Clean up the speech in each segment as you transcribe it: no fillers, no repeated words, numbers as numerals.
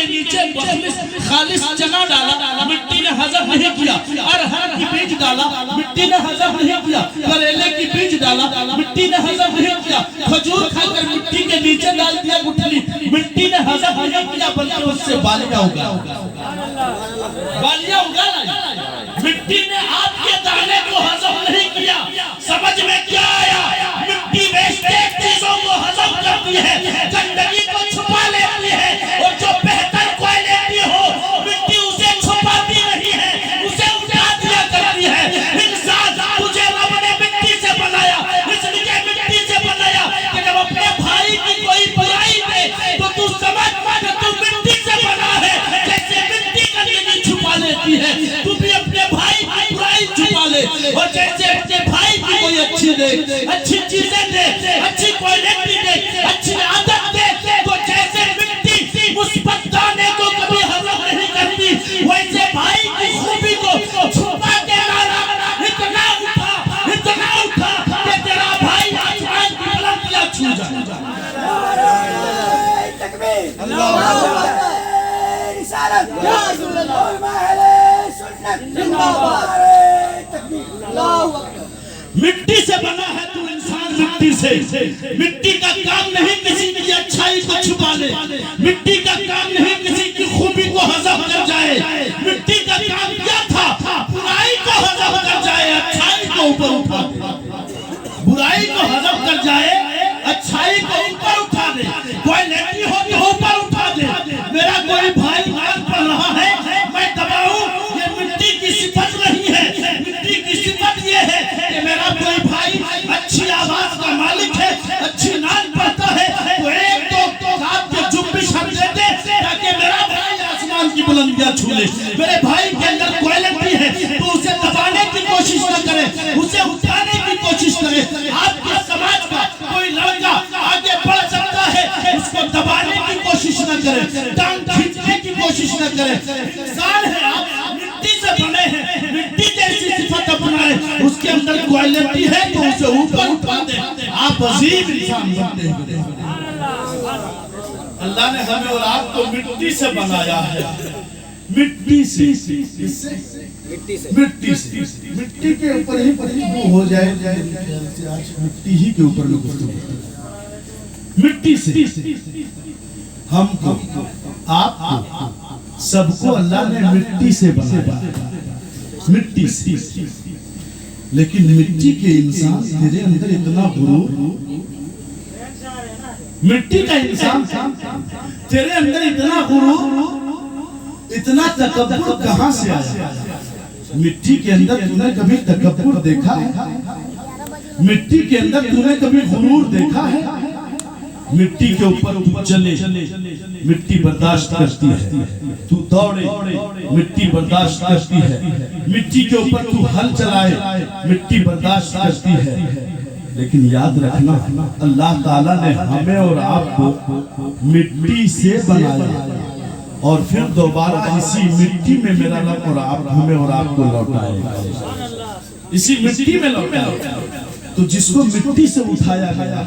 کے نیچے خالص چنا ڈالا، مٹی نے ہضم نہیں کیا، ارہر کی بیج ڈالا، مٹی نے ہضم نہیں کیا، کریلے کی بیج ڈالا، مٹی نے ہضم نہیں کیا، کھجور کھا کر مٹی کے نیچے ڈال دیا گٹھلی، مٹی نے ہضم نہیں کیا بلکہ اس سے بالیاں اگا، بالیاں اگا لائی۔ مٹی نے آپ کے دانے کو ہضم نہیں کیا، سمجھ میں کیا آیا؟ مٹی بیشتے چیزوں کو ہضم کرتی ہے، گندگی کو چھپا لیتی ہے، اور جو بہتر کوئی لیتی ہو مٹی اسے چھپاتی نہیں ہے، اسے اٹھا دیا کرتی ہے۔ انسان تجھے رب نے مٹی سے بنایا، اس لیے مٹی سے بنایا کہ جب اپنے بھائی کی کوئی برائی دے تو تو سمجھ کہ تو مٹی سے بنا ہے، جیسے مٹی گندگی چھپا لیتی ہے تو بھی اپنے بھائی کی برائی چھپا لے، اور جیسے اپنے بھائی کی کوئی اچھی دے، اچھی چیزیں دے، اچھی کوالٹی دے، اچھی عادت دے، تو جیسے مٹی مثبت دانے کو کبھی ہضم نہیں کرتی، ویسے بھائی کی خوبی کو چھپا کے لانا اتنا اٹھا کہ تیرا بھائی آسمان کی بلندیاں چھو جائے۔ مٹی سے بنا ہے تو انسان مٹی سے، مٹی کا کام نہیں کسی کی اچھائی کو چھپا لے، مٹی کا کام نہیں کسی کی خوبی کو ہضم کر جائے، مٹی کا کام کیا تھا؟ برائی کو ہضم کر جائے، اچھائی کو اوپر اٹھا دے، برائی کو ہضم کر جائے، اچھائی کو اوپر اٹھا دے، کوئی لیتی ہو تو اوپر اٹھا دے۔ میرا کوئی بھائی نماز پڑھ رہا ہے میں دباؤں، یہ مٹی کی صفت نہیں ہے، مٹی کی صفت یہ ہے کہ میرا کوئی بھائی اچھی آواز کا مالک ہے، اچھی نعت پڑھتا ہے، تو ایک دو ہاتھ کے جنبش ہم دے دے تاکہ میرا بھائی آسمان کی بلندیاں چھو لے۔ میرے بھائی کے اندر کوالٹی ہے تو اسے دبانے کی کوشش نہ کرے، اسے اٹھانے کی کوشش کرے۔ آپ کے سماج کا کوئی لڑکا آگے بڑھ سکتا ہے، اس کو دبانے کی کوشش نہ کرے، ٹانگ کھینچنے کی کوشش نہ کرے۔ انسان ہے، آپ مٹی سے بنے ہیں، مٹی جیسی صفت اپنائے، اس کے اندر کوالٹی ہے تو اسے اوپر اٹھا دے، آپ عظیم انسان بنتے ہیں۔ اللہ نے ہمیں اور آپ کو مٹی سے بنایا ہے، مٹی سے، مٹی کے اوپر ہی گفتگو ہو جائے، آج مٹی ہی کے اوپر گفتگو، مٹی سے ہم کو، آپ کو، سب کو اللہ نے مٹی سے بنایا، مٹی سے۔ لیکن مٹی کے انسان تیرے اندر اتنا غرور، مٹی کا انسان تیرے اندر اتنا غرور، اتنا تکبر کہاں سے آیا؟ مٹی کے اندر تو نے کبھی تکبر دیکھا ہے؟ مٹی کے اندر تو نے کبھی غرور دیکھا ہے؟ مٹی کے اوپر تو چلے، مٹی برداشت کرتی ہے، تو دوڑے، مٹی برداشت کرتی ہے، مٹی کے اوپر تو ہل چلائے، مٹی برداشت کرتی ہے۔ لیکن یاد رکھنا اللہ تعالیٰ نے ہمیں اور آپ کو مٹی سے بنایا، اور پھر دوبارہ اسی مٹی میں میرا رب اور آپ ہمیں اور آپ کو لوٹائے گا، اسی مٹی میں لوٹائے گا۔ تو جس کو مٹی سے اٹھایا گیا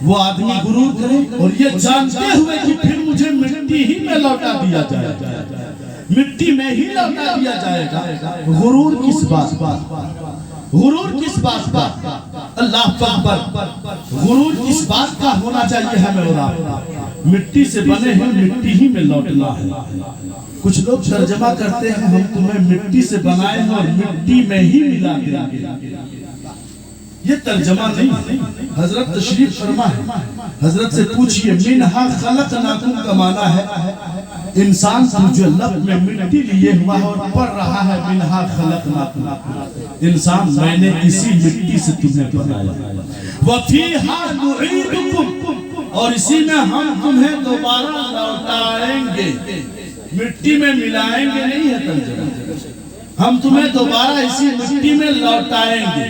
وہ آدمی غرور کرے اور یہ جانتے ہوئے کہ پھر مجھے مٹی ہی میں لوٹا دیا جائے گا، مٹی میں ہی لوٹا دیا جائے گا، غرور کس بات پر؟ غرور کس بات پر؟ اللہ اکبر، غرور کس بات کا ہونا چاہیے ہمیں اور آپ؟ مٹی سے بنے ہیں، مٹی ہی میں لوٹنا ہے۔ کچھ لوگ ترجمہ کرتے ہیں ہم تمہیں مٹی سے بنائے ہیں اور مٹی میں ہی ملا دیں گے، یہ ترجمہ نہیں، حضرت تشریف فرما ہے، حضرت سے پوچھئے منہا خلقناکم کا معنی ہے انسان جو لب میں مٹی لیے ہوا ہے اور پڑھ رہا ہے منہا خلقناکم، انسان میں نے اسی مٹی سے تمہیں بنایا، وَفِيهَا نُعِيدُكُمْ، اور اسی میں ہم تمہیں دوبارہ لوٹائیں گے، مٹی میں ملائیں گے نہیں ہے ترجمہ، ہم تمہیں دوبارہ اسی مٹی میں لوٹائیں گے،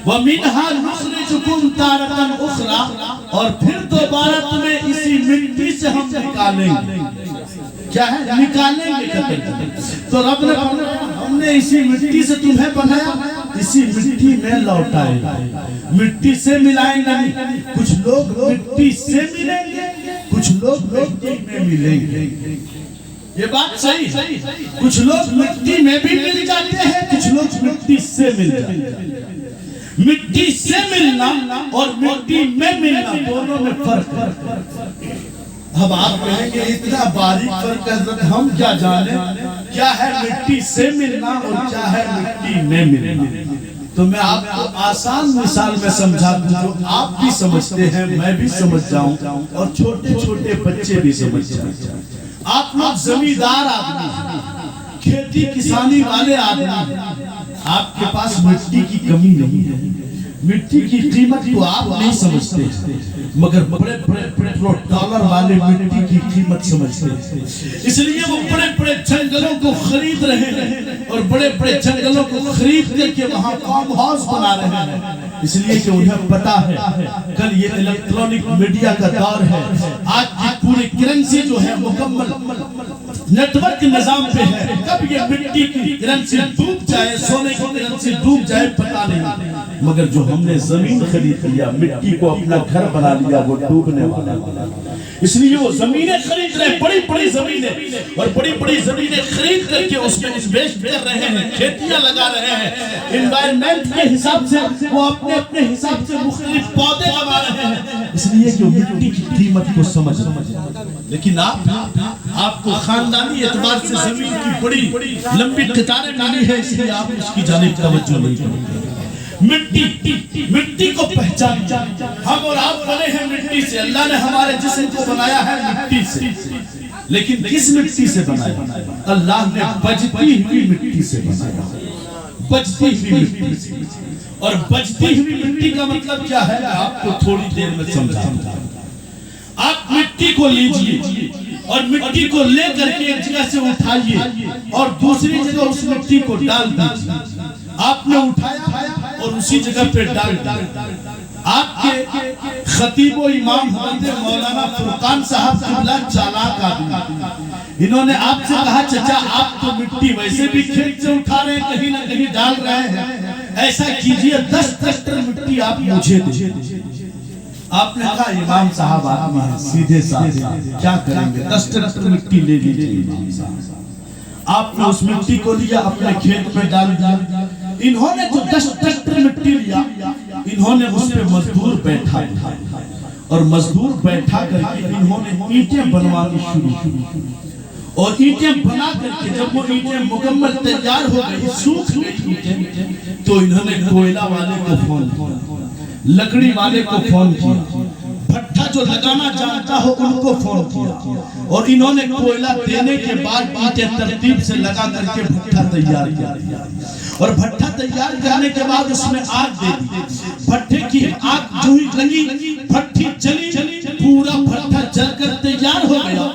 وَمِنْهَا نُخْرِجُكُمْ تَارَةً أُخْرَى، اور پھر دوبارہ تمہیں اسی مٹی سے ہم نکالیں گے، کیا ہے نکالیں گے۔ تو رب نے ہم نے اسی مٹی سے تمہیں بنایا، اسی مٹی میں لوٹائیں گے، مٹی سے ملائیں گے نہیں۔ کچھ لوگ مٹی سے ملیں گے، کچھ لوگ مٹی میں ملیں گے، یہ بات صحیح ہے، کچھ لوگ مٹی میں بھی مل جاتے ہیں، کچھ لوگ مٹی سے مل جاتے ہیں۔ مٹی سے ملنا اور مٹی میں ملنا دونوں میں فرق ہے۔ اب آپ کہیں گے اتنا باریک فرق حضرت ہم کیا جانیں، کیا ہے مٹی سے ملنا اور کیا ہے مٹی میں ملنا؟ تو میں آپ کو آسان مثال میں سمجھا دوں جو آپ بھی سمجھتے ہیں، میں بھی سمجھ جاؤں اور چھوٹے چھوٹے بچے بھی سمجھ جائیں۔ آپ لوگ زمیندار آدمی، کھیتی کسانی والے آدمی، آپ کے پاس مٹی کی کمی نہیں ہے، مٹی کی قیمت کو آپ نہیں سمجھتے، مگر بڑے بڑے پیٹرول ڈالر والے مٹی کی قیمت سمجھتے ہیں، اس لیے وہ بڑے بڑے جنگلوں کو خرید رہے ہیں اور بڑے بڑے جنگلوں کو خرید کر کے وہاں فارم ہاؤس بنا رہے ہیں، اس لیے کہ انہیں پتا ہے کل یہ الیکٹرونک میڈیا کا دور ہے، آج کی پوری کرنسی جو ہے مکمل نیٹ ورک نظام پہ ہے، کب یہ مٹی کی کرنسی ڈوب جائے، سونے کی کرنسی ڈوب جائے پتا نہیں، مگر جو ہم نے زمین خرید لیا، مٹی کو اپنا گھر بنا لیا، وہ ڈوبنے والا، اس لیے وہ زمینیں خرید رہے، بڑی بڑی زمینیں اور بڑی بڑی زمینیں خرید کر کے اس میں انویسٹ کر رہے ہیں، کھیتیاں لگا رہے ہیں، انوائرمنٹ کے حساب سے وہ اپنے اپنے حساب سے مختلف پودے لگا رہے ہیں، اس لیے کہ وہ مٹی کی قیمت کو سمجھ رہے ہیں۔ لیکن آپ کو خاندانی اعتبار سے زمین کی بڑی لمبی قطاریں ملی ہے، اس لیے آپ اس کی جانب توجہ نہیں کرتے۔ مٹی کو پہچان، ہم اور آپ بنے ہیں مٹی سے، اللہ نے ہمارے جسم کو بنایا ہے مٹی سے، لیکن کس مٹی سے بنایا؟ اللہ نے بجتی ہوئی مٹی سے بنایا، بجتی ہوئی مٹی سے، اور بجتی ہوئی مٹی کا مطلب کیا ہے آپ کو تھوڑی دیر میں سمجھاؤں گا۔ آپ مٹی کو لیجئے اور مٹی کو لے کر کے ایک جگہ سے اٹھائیے اور دوسری جگہ اس مٹی کو ڈال دیجئے، آپ نے اٹھایا اور اسی جگہ پہ ڈال دیا۔ آپ کے خطیب و امام حضرت مولانا فرقان صاحب قبلہ چالاک آدمی، انہوں نے آپ سے کہا چچا آپ تو مٹی ویسے بھی کھیت سے اٹھا رہے ہیں، کہیں نہ کہیں ڈال رہے ہیں، ایسا کیجئے 10 ٹریکٹر مٹی آپ مجھے دیں۔ آپ نے کہا امام صاحب آدمی ہیں سیدھے ساتھ کیا کریں گے، 10 ٹریکٹر مٹی لے لیجئے امام صاحب۔ آپ نے اس مٹی کو لیا اپنے کھیت میں ڈال دیا، انہوں نے جو 10 ٹریکٹر مٹی لیا، انہوں نے اس پہ مزدور بیٹھا اور مزدور بیٹھا کر کے انہوں نے اینٹیں بنوانی شروع کی، اور اینٹیں بنا کر کے جب وہ اینٹیں مکمل تیار ہو گئی، سوکھ گئی اینٹیں، تو انہوں نے کوئلہ والے کو فون کیا، لکڑی والے کو فون کیا، بھٹا جو لگانا جانتا ہو ان کو فون کیا، اور انہوں نے کوئلہ دینے کے بعد اینٹیں ترتیب سے لگا کر کے بھٹا تیار کیا، اور بھٹا تیار کرنے کے بعد اس میں آگ دے دی، بھٹے کی آگ جو ہی لگی بھٹی جلی، پورا بھٹا جل کر تیار ہو گیا۔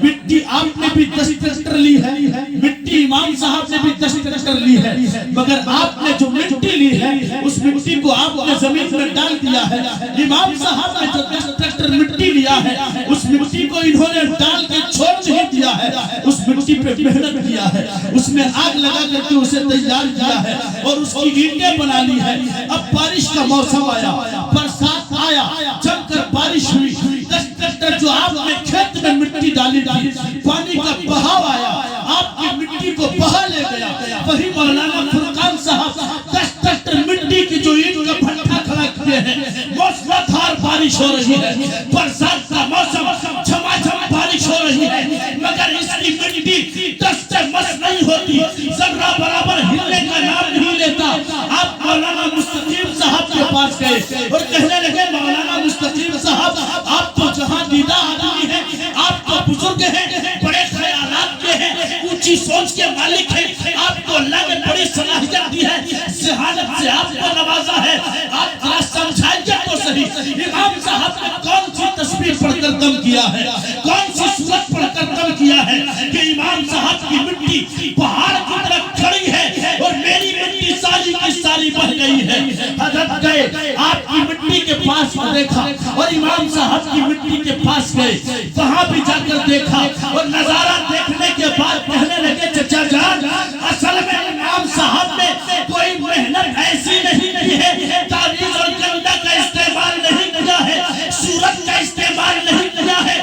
مٹی آپ نے بھی 10 ٹریکٹر لی ہے، مٹی امام صاحب نے بھی 10 ٹریکٹر لی ہے، مگر آپ نے جو مٹی لی ہے اس مٹی کو آپ نے زمین میں ڈال دیا ہے، امام صاحب نے جو 10 ٹریکٹر مٹی لیا ہے اس مٹی کو انہوں نے ڈال کے چھوڑ نہیں دیا ہے، اس مٹی پہ محنت کیا ہے، اس میں آگ لگا کر کے اسے تیار کیا ہے اور اس کی اینٹیں بنا لی ہے۔ اب بارش کا موسم آیا، برسات آیا، جم کر بارش ہوئی، 10 ٹریکٹر جو آپ نے کھیت میں مٹی ڈالی تھی، پانی کا بہاؤ آیا، آپ کی مٹی کو بہا لے گیا۔ وہی مولانا فرقان صاحب 10 ٹریکٹر مٹی کی جو اینٹ کا بھٹا کھڑا کیے ہیں، موسلا دھار بارش ہو رہی ہے، برسات کا موسم، جھما جھم بارش ہو رہی ہے، مگر اس کی مٹی 10 سے مس نہیں ہوتی، ذرہ برابر ہلنے کا نام نہیں لیتا۔ آپ مولانا مستقیم صاحب کے پاس گئے اور کہنے لگے مولانا مستقیم صاحب آپ تو جہاں دیدہ آدمی ہیں، آپ تو بزرگ ہیں، بڑے خیالات کے ہیں، اونچی سوچ کے مالک ہیں، آپ کو اللہ نے بڑی صلاحیت دی ہے، ذہانت سے آپ کو نوازا ہے، آپ ذرا سمجھائیے تو صحیح امام صاحب نے کون سی تسبیح پڑھ کر دم کیا ہے، کون سی سورت پڑھ کر دم کیا ہے کہ امام صاحب کی مٹی پہاڑ کی طرف کھڑی ہے اور میری مٹی ساری کی ساری بہ گئی ہے۔ حضرت گئے آپ کی مٹی کے پاس دیکھا اور امام صاحب کی مٹی کے پاس گئے، وہاں بھی جا کر دیکھا اور نظارہ دیکھنے کے بعد کہنے لگے چچا جان اصل میں امام صاحب نے کوئی محنت ایسی نہیں کی ہے، تعویذ اور گندہ کا استعمال نہیں کیا ہے، سورت کا استعمال نہیں کیا ہے،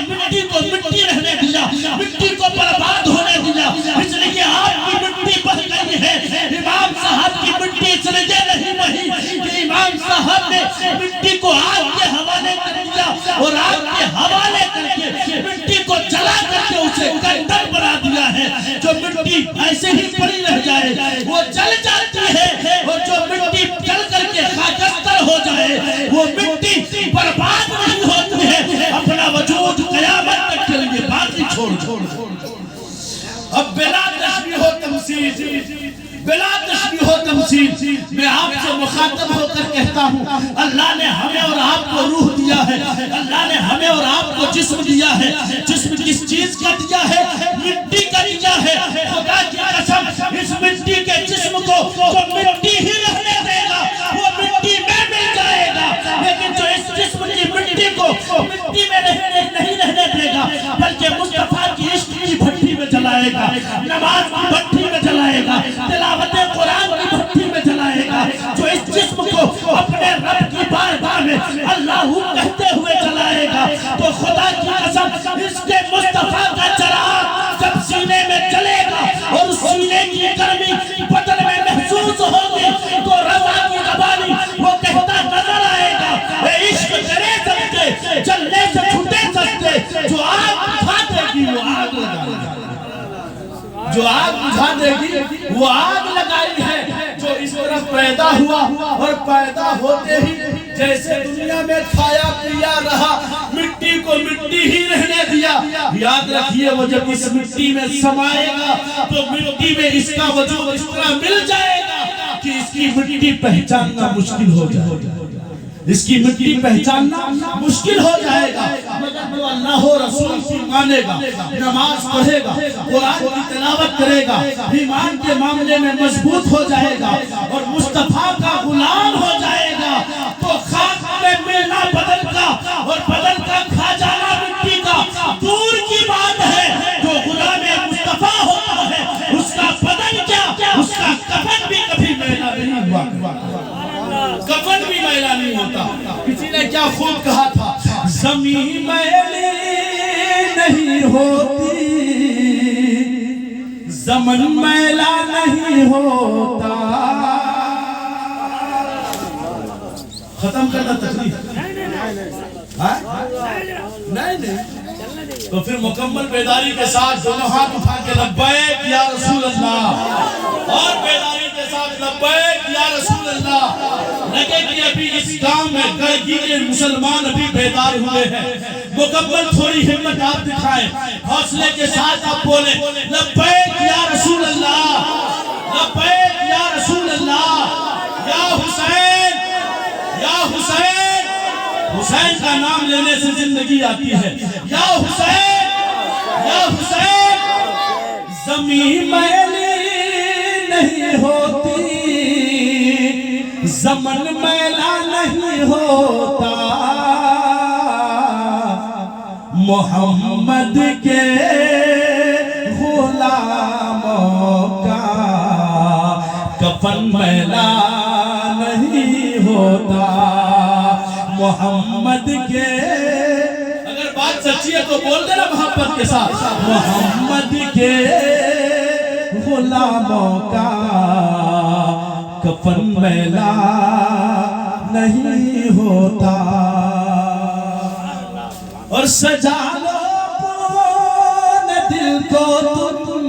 مٹی کو مٹی رہنے دیا، مٹی کو برباد ہونے دیا، اس لیے آپ کی مٹی بہ گئی ہے۔ امام صاحب کی مٹی اس لیے نہیں بہی کہ امام صاحب نے مٹی کو آگ کے حوالے کر دیا اور آگ کے حوالے کر کے مٹی کو جلا کر کے اسے گندم بنا دیا ہے۔ جو مٹی ایسے ہی پڑی رہ جائے وہ جل جاتی ہے، اور جو مٹی جل کر کے خاکستر ہو جائے وہ مٹی برباد نہیں ہوتی ہے، اپنا وجود قیامت تک کے لیے باقی چھوڑ۔ اب بلا تشبیہ و تمثیل، بلا تشبیہ و تمثیل میں آپ سے مخاطب ہو کر کہتا ہوں، اللہ نے ہمیں اور آپ کو روح دیا ہے، اللہ نے ہمیں اور آپ کو جسم دیا ہے۔ جسم کس چیز کا دیا ہے؟ مٹی کا دیا ہے۔ خدا کی قسم اس مٹی کے جسم کو جو مٹی ہی رہنے دے گا وہ مٹی میں مل جائے گا، لیکن جو اس جسم کی مٹی کو مٹی میں نہیں رہنے دے گا بلکہ مصطفیٰ کی عشق کی بھٹی میں جلائے گا، نماز کی بھٹی میں جلائے گا، تلاوت قرآن کی بھٹی میں جلائے گا، جو اس جسم کو اپنے رب کی بارگاہ میں اللہ کہتے ہوئے جلائے گا، تو خدا کی قسم اس کے مصطفیٰ کا چراغ جب سینے میں جلے گا اور اس سینے کی گرمی بدن میں محسوس ہوگی تو رضا کی زبانی وہ کہتا نظر آئے گا، اے عشق کرے سکتے جلنے سے چھوٹے سکتے، جو آگ بجھا دے گی وہ آگ لگائی ہے، جو آگ بجھا دے گی وہ آگ لگائی ہے، جو اس طرح پیدا ہوا اور پیدا ہوتے ہی جیسے دنیا میں کھایا پیا رہا، مٹی کو مٹی ہی رہنے دیا۔ یاد رکھیے وہ جب اس مٹی میں سمائے گا تو مٹی میں اس کا وجود اس طرح مل جائے گا کہ اس کی مٹی پہچاننا مشکل ہو جائے گا، اس کی مٹی پہچاننا مشکل ہو جائے گا، مگر جو اللہ و رسول کی مانے گا، نماز پڑھے گا، قرآن کی تلاوت کرے گا، ایمان کے معاملے میں مضبوط ہو جائے گا اور مصطفیٰ کا غلام ہو جائے گا، تو خاک میں ملنا بدن کا اور بدن کا کھا جانا مٹی کا دور کی بات ہے۔ جو غلام مصطفیٰ ہوتا ہے اس کا بدن کیا، اس کا کفن بھی کبھی میلا نہیں ہوا، کفن بھی میلا نہیں ہوتا۔ کسی نے کیا خوب کہا تھا، زمین میلی نہیں ہوتی، زمن میلا نہیں ہوتا۔ ختم کرنا تقریر نہیں، تو پھر مکمل بیداری کے ساتھ دونوں ہاتھ اٹھا کے لبیک یا رسول اللہ، اور بیداری کے ساتھ لبیک یا رسول اللہ۔ لگے کہ ابھی اس کام میں گئے مسلمان ابھی بیدار ہوئے ہیں، مکمل تھوڑی ہمت آپ دکھائیں، حوصلے کے ساتھ آپ بولیں لبیک یا رسول اللہ، لبیک یا رسول اللہ، یا حسین، یا حسین۔ حسین کا نام لینے سے زندگی آتی ہے، یا حسین، یا حسین۔ زمین میلی نہیں ہوتی، زمن میلا نہیں ہوتا، محمد کے غلاموں کا کفن میلا نہیں ہوتا، محمد کے، اگر بات سچی ہے تو بول دینا محبت کے ساتھ، محمد کے غلاموں کا کفن میلا نہیں ہوتا۔ اور سجا لو اپنے دل کو تم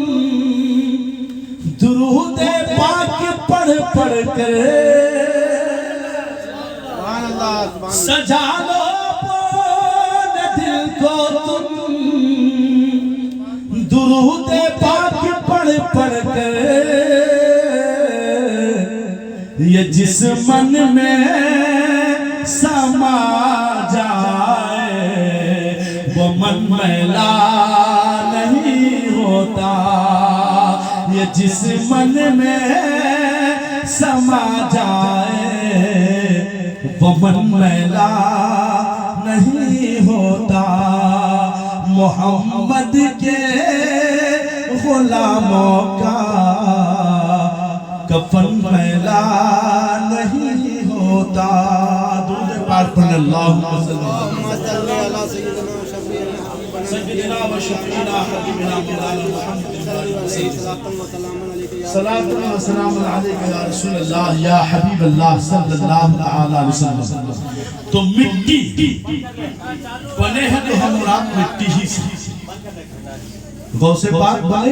درود پاک پڑھ پڑھ کر، سجا لو اپنے دل کو تم درود پاک پڑھ پڑھ کر، یہ جس من میں سما جائے وہ من میلا نہیں ہوتا، یہ جس من میں سما جائے وہ من میلا نہیں ہوتا، محمد کے غلاموں کا کفن میلا نہیں ہوتا۔ درود پاک پڑھیں، اللہم صلی اللہ علیہ وسلم۔ سیدنا و شفیعنا حبیبنا مولانا محمد صلاۃ و سلام علیک یا رسول اللہ یا حبیب اللہ صلی اللہ علیہ وسلم. تو مٹی بنے ہیں تو ہم مراد مٹی ہی سے. غوث پاک بنے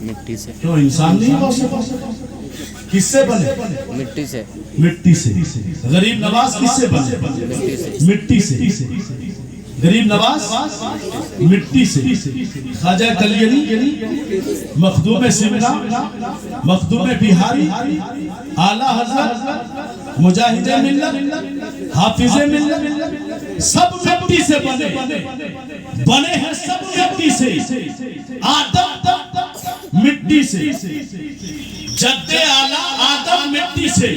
مٹی سے. کیوں انسان نہیں غوث پاک؟ کس سے بنے؟ مٹی سے. مٹی سے. غریب نواز کس سے بنے؟ مٹی سے. غریب نواز مٹی سے. خواجہ کلیری مخدوم سمنا، مخدوم بہاری، اعلیٰ حضرت، مجاہد ملت، حافظ ملت، سب مٹی سے بنے ہیں. سب مٹی سے. آدم مٹی سے، جد اعلیٰ آدم مٹی سے.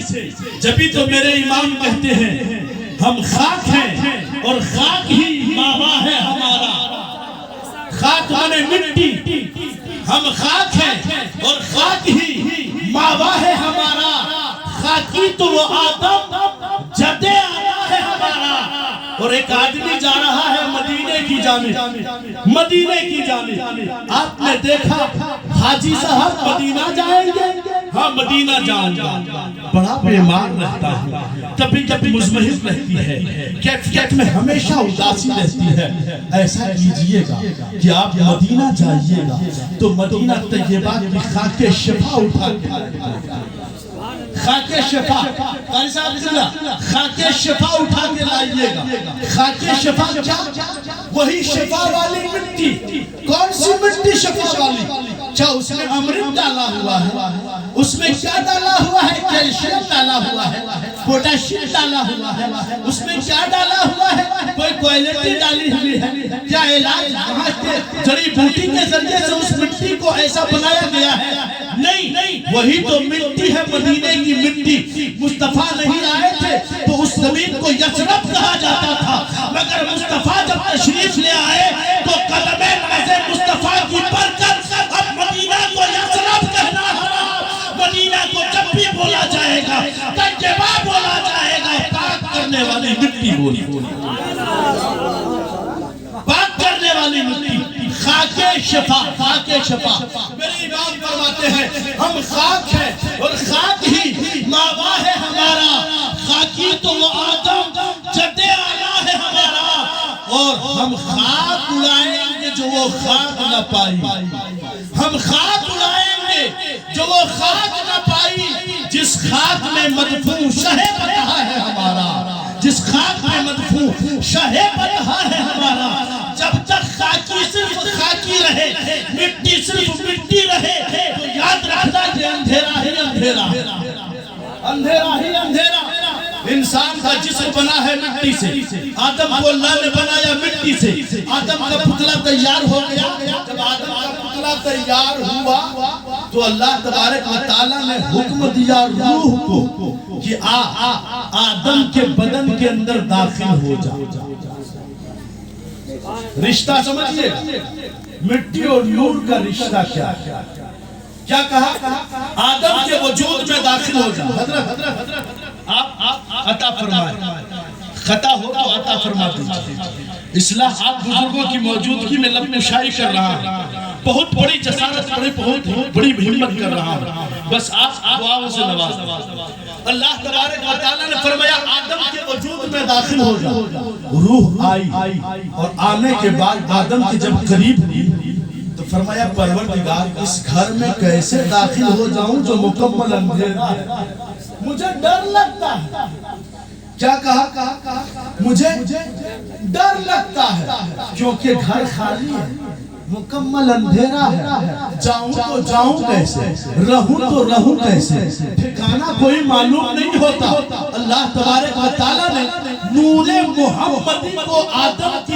جبھی تو میرے امام کہتے ہیں ہم خاک ہیں اور خاک ہی ماوا ہے ہمارا. خاک مانے مٹی. ہم خاک ہیں اور خاک ہی ماوا ہے ہمارا. خاکی تو وہ آدم جد اعلیٰ ہے ہمارا. اور ایک آدمی جا رہا ہے مدینے کی جانب. مدینے کی جانب آپ نے دیکھا حاجی صاحب مدینہ جائیں گے؟ ہاں مدینہ جاؤں گا. بڑا بیمار رہتا ہے، طبیعت مزمحل رہتی ہے، کیفیت میں ہمیشہ اداسی رہتی ہے. ایسا کیجئے گا کہ آپ مدینہ جائیے گا تو مدینہ طیبہ کی خاک شفا اٹھا کے خاک شفا خاک شفا اٹھا کے لائیے گا. خاک شفا کیا؟ وہی شفا والی مٹی. کون سی مٹی شفا والی؟ کیا اس میں امرت ڈالا ہوا ہے؟ اس میں کیا ڈالا ہوا ہے؟ کیلشیم ڈالا ہوا ہے، پوٹاشیم ڈالا ہوا ہے. اس میں کیا ڈالا ہوا ہے؟ کوئی کوالٹی ڈالی ہوئی ہے؟ کیا علاج وہاں کے جڑی بوٹی کے ذریعے سے اس مٹی کو ایسا بنایا گیا ہے؟ نہیں. وہی تو مٹی ہے مدینے کی مٹی. مصطفیٰ نہیں آئے تھے تو اس زمین کو یثرب کہا جاتا تھا، مگر مصطفیٰ جب تشریف لے آئے تو قدم ناز مصطفیٰ کی برکت اب مدینہ کو یثرب کہنا حرام. مدینہ کو جب بھی بولا جائے گا طیبہ بولا جائے گا. پاک کرنے والی مٹی بولی، پاک کرنے والی مٹی. خاک شفا. خاک شفا. میرے امام فرماتے ہیں ہم خاک ہیں اور خاک ہی ماوا ہے ہمارا. خاکی تو وہ آدم جد اعلیٰ ہے ہمارا. اور ہم خاک اڑائیں گے جو وہ خاک نہ پائی. ہم خاک اڑائیں گے جو وہ خاک نہ پائی. جس خاک میں مدفون شہ بطحہ ہے ہمارا. جس خاک میں مدفون شہ بطحہ ہے ہمارا. جب تک خاکی صرف خاکی رہے، مٹی صرف مٹی رہے، تو یاد رکھنا کہ اندھیرا ہی اندھیرا. اندھیرا ہی اندھیرا. انسان کا جسم بنا ہے مٹی سے. آدم کو اللہ نے بنایا مٹی سے. آدم کا پتلا تیار ہو گیا. جب آدم کا پتلا تیار ہوا تو اللہ تبارک و تعالیٰ نے حکم دیا روح کو کہ آدم کے بدن کے اندر داخل ہو جا. رشتہ سمجھئے مٹی اور نور کا رشتہ کیا ہے؟ کیا کہا؟ آدم کے وجود میں داخل ہو جا. حضرت آپ عطا فرمائے. خطا ہو تو عطا فرما دیجئے. اصلاح آپ بزرگوں کی موجودگی میں لب کشائی کر رہا ہے. بہت بڑی جسارت، بہت بڑی ہمت کر رہا ہے. بس آپ دعاؤں سے نواز. اللہ تبارک و تعالیٰ نے فرمایا آدم کے وجود میں داخل ہو جا. روح آئی اور آنے کے بعد آدم کے جب قریب ہوئی تو فرمایا پروردگار اس گھر میں کیسے داخل ہو جاؤں جو مکمل اندھیرا ہے. مجھے ڈر لگتا ہے. کیا کہا؟ مجھے ڈر لگتا ہے کیونکہ گھر خالی ہے، مکمل اندھیرا ہے. جاؤں تو جاؤں کیسے، رہوں تو رہوں کیسے، ٹھکانہ کوئی معلوم نہیں ہوتا. اللہ تبارک و تعالیٰ نے نور محمدی کو آدم کی